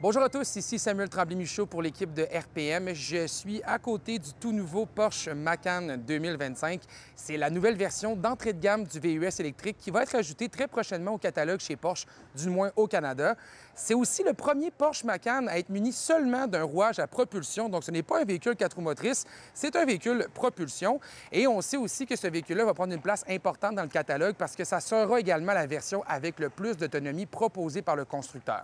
Bonjour à tous, ici Samuel Tremblay-Michaud pour l'équipe de RPM. Je suis à côté du tout nouveau Porsche Macan 2025. C'est la nouvelle version d'entrée de gamme du VUS électrique qui va être ajoutée très prochainement au catalogue chez Porsche, du moins au Canada. C'est aussi le premier Porsche Macan à être muni seulement d'un rouage à propulsion, donc ce n'est pas un véhicule 4 roues motrices, c'est un véhicule propulsion. Et on sait aussi que ce véhicule-là va prendre une place importante dans le catalogue parce que ça sera également la version avec le plus d'autonomie proposée par le constructeur.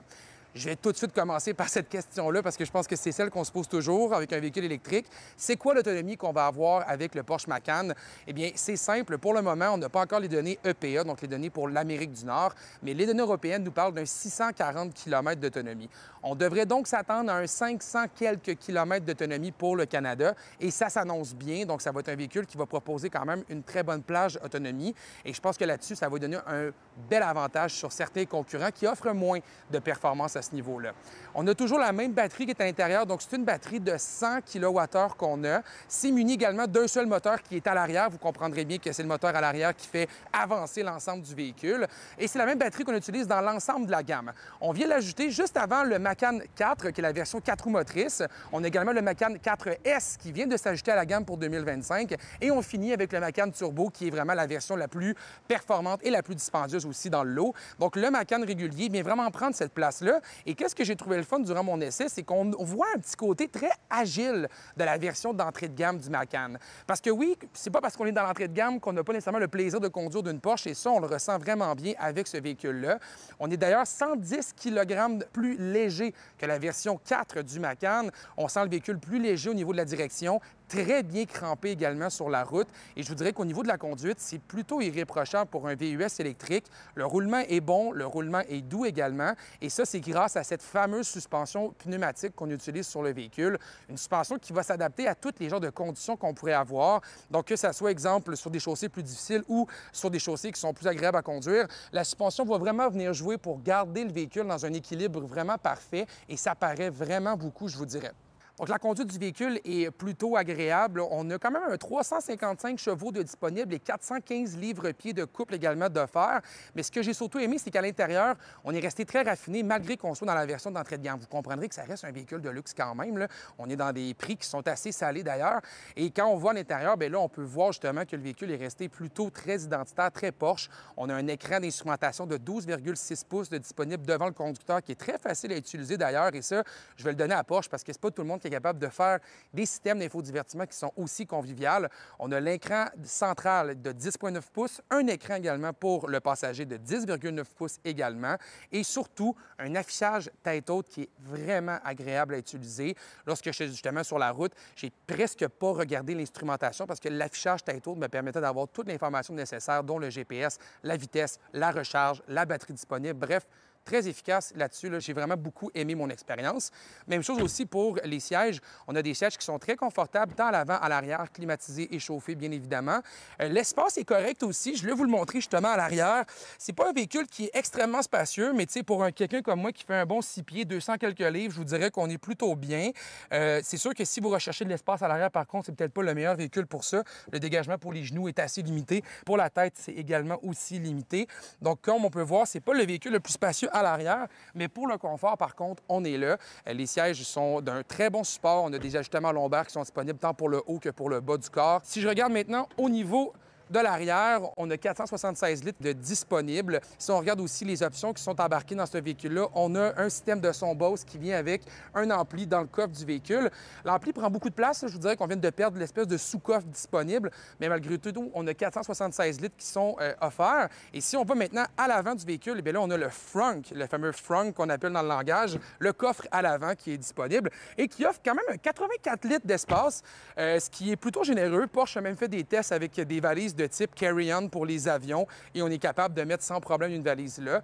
Je vais tout de suite commencer par cette question-là parce que je pense que c'est celle qu'on se pose toujours avec un véhicule électrique. C'est quoi l'autonomie qu'on va avoir avec le Porsche Macan? Eh bien, c'est simple. Pour le moment, on n'a pas encore les données EPA, donc les données pour l'Amérique du Nord, mais les données européennes nous parlent d'un 640 km d'autonomie. On devrait donc s'attendre à un 500 quelques kilomètres d'autonomie pour le Canada et ça s'annonce bien. Donc, ça va être un véhicule qui va proposer quand même une très bonne plage autonomie et je pense que là-dessus, ça va donner un bel avantage sur certains concurrents qui offrent moins de performance à ce niveau-là. On a toujours la même batterie qui est à l'intérieur, donc c'est une batterie de 100 kWh qu'on a. C'est muni également d'un seul moteur qui est à l'arrière. Vous comprendrez bien que c'est le moteur à l'arrière qui fait avancer l'ensemble du véhicule. Et c'est la même batterie qu'on utilise dans l'ensemble de la gamme. On vient l'ajouter juste avant le Macan 4, qui est la version 4 roues motrices. On a également le Macan 4S qui vient de s'ajouter à la gamme pour 2025. Et on finit avec le Macan Turbo, qui est vraiment la version la plus performante et la plus dispendieuse aussi dans le lot. Donc le Macan régulier vient vraiment prendre cette place-là. Et qu'est-ce que j'ai trouvé le fun durant mon essai, c'est qu'on voit un petit côté très agile de la version d'entrée de gamme du Macan. Parce que oui, c'est pas parce qu'on est dans l'entrée de gamme qu'on n'a pas nécessairement le plaisir de conduire d'une Porsche, et ça, on le ressent vraiment bien avec ce véhicule-là. On est d'ailleurs 110 kg plus léger que la version 4 du Macan. On sent le véhicule plus léger au niveau de la direction, très bien crampé également sur la route. Et je vous dirais qu'au niveau de la conduite, c'est plutôt irréprochable pour un VUS électrique. Le roulement est bon, le roulement est doux également. Et ça, c'est grâce à cette fameuse suspension pneumatique qu'on utilise sur le véhicule. Une suspension qui va s'adapter à tous les genres de conditions qu'on pourrait avoir. Donc, que ça soit, exemple, sur des chaussées plus difficiles ou sur des chaussées qui sont plus agréables à conduire, la suspension va vraiment venir jouer pour garder le véhicule dans un équilibre vraiment parfait. Et ça paraît vraiment beaucoup, je vous dirais. Donc, la conduite du véhicule est plutôt agréable. On a quand même un 355 chevaux de disponible et 415 livres-pieds de couple également d'offert. Mais ce que j'ai surtout aimé, c'est qu'à l'intérieur, on est resté très raffiné malgré qu'on soit dans la version d'entrée de gamme. Vous comprendrez que ça reste un véhicule de luxe quand même, là. On est dans des prix qui sont assez salés d'ailleurs. Et quand on voit à l'intérieur, bien là, on peut voir justement que le véhicule est resté plutôt très identitaire, très Porsche. On a un écran d'instrumentation de 12,6 pouces de disponible devant le conducteur qui est très facile à utiliser d'ailleurs. Et ça, je vais le donner à Porsche parce que c'est pas tout le monde qui est capable de faire des systèmes d'infodivertissement qui sont aussi conviviales. On a l'écran central de 10,9 pouces, un écran également pour le passager de 10,9 pouces également, et surtout un affichage tête haute qui est vraiment agréable à utiliser. Lorsque je suis justement sur la route, j'ai presque pas regardé l'instrumentation parce que l'affichage tête haute me permettait d'avoir toute l'information nécessaire, dont le GPS, la vitesse, la recharge, la batterie disponible, bref, très efficace là-dessus. Là. J'ai vraiment beaucoup aimé mon expérience. Même chose aussi pour les sièges. On a des sièges qui sont très confortables, tant à l'avant, à l'arrière, climatisés et chauffés, bien évidemment. L'espace est correct aussi. Je vais vous le montrer justement à l'arrière. C'est pas un véhicule qui est extrêmement spacieux, mais tu sais, pour quelqu'un comme moi qui fait un bon 6 pieds, 200 quelques livres, je vous dirais qu'on est plutôt bien. C'est sûr que si vous recherchez de l'espace à l'arrière, par contre, c'est peut-être pas le meilleur véhicule pour ça. Le dégagement pour les genoux est assez limité. Pour la tête, c'est également aussi limité. Donc, comme on peut voir, c'est pas le véhicule le plus spacieux à l'arrière, mais pour le confort, par contre, on est là. Les sièges sont d'un très bon support. On a des ajustements lombaires qui sont disponibles tant pour le haut que pour le bas du corps. Si je regarde maintenant au niveau de l'arrière, on a 476 litres de disponibles. Si on regarde aussi les options qui sont embarquées dans ce véhicule-là, on a un système de son Bose qui vient avec un ampli dans le coffre du véhicule. L'ampli prend beaucoup de place. Je vous dirais qu'on vient de perdre l'espèce de sous-coffre disponible, mais malgré tout, on a 476 litres qui sont offerts. Et si on va maintenant à l'avant du véhicule, bien là, on a le frunk, le fameux frunk qu'on appelle dans le langage, le coffre à l'avant qui est disponible et qui offre quand même un 84 litres d'espace, ce qui est plutôt généreux. Porsche a même fait des tests avec des valises de type carry-on pour les avions et on est capable de mettre sans problème une valise là.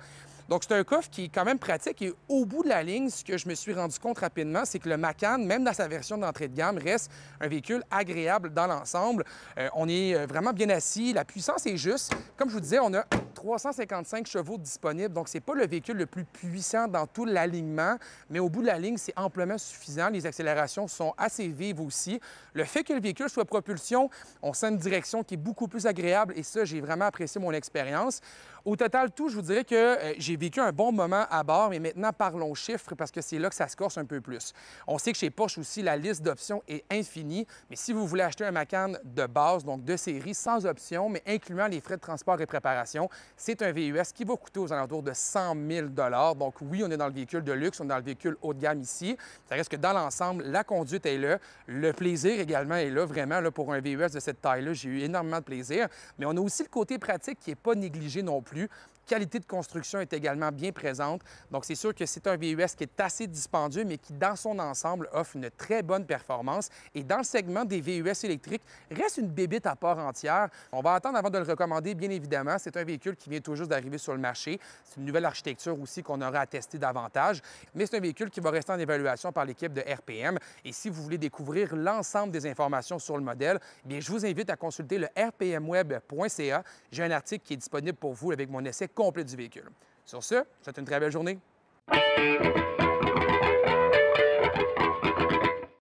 Donc, c'est un coffre qui est quand même pratique et au bout de la ligne, ce que je me suis rendu compte rapidement, c'est que le Macan, même dans sa version d'entrée de gamme, reste un véhicule agréable dans l'ensemble. On est vraiment bien assis, la puissance est juste. Comme je vous disais, on a 355 chevaux disponibles, donc c'est pas le véhicule le plus puissant dans tout l'alignement, mais au bout de la ligne, c'est amplement suffisant. Les accélérations sont assez vives aussi. Le fait que le véhicule soit propulsion, on sent une direction qui est beaucoup plus agréable et ça, j'ai vraiment apprécié mon expérience. Au total, tout, je vous dirais que j'ai vécu un bon moment à bord, mais maintenant, parlons chiffres parce que c'est là que ça se corse un peu plus. On sait que chez Porsche aussi, la liste d'options est infinie, mais si vous voulez acheter un Macan de base, donc de série, sans option, mais incluant les frais de transport et préparation, c'est un VUS qui va coûter aux alentours de 100 000 $. Donc oui, on est dans le véhicule de luxe, on est dans le véhicule haut de gamme ici. Ça reste que dans l'ensemble, la conduite est là, le plaisir également est là, vraiment, là, pour un VUS de cette taille-là, j'ai eu énormément de plaisir, mais on a aussi le côté pratique qui n'est pas négligé non plus. Qualité de construction est également bien présente. Donc, c'est sûr que c'est un VUS qui est assez dispendieux, mais qui, dans son ensemble, offre une très bonne performance. Et dans le segment des VUS électriques, reste une bébite à part entière. On va attendre avant de le recommander, bien évidemment. C'est un véhicule qui vient tout juste d'arriver sur le marché. C'est une nouvelle architecture aussi qu'on aura à tester davantage. Mais c'est un véhicule qui va rester en évaluation par l'équipe de RPM. Et si vous voulez découvrir l'ensemble des informations sur le modèle, bien, je vous invite à consulter le rpmweb.ca. J'ai un article qui est disponible pour vous avec mon essai complet du véhicule. Sur ce, je vous souhaite une très belle journée.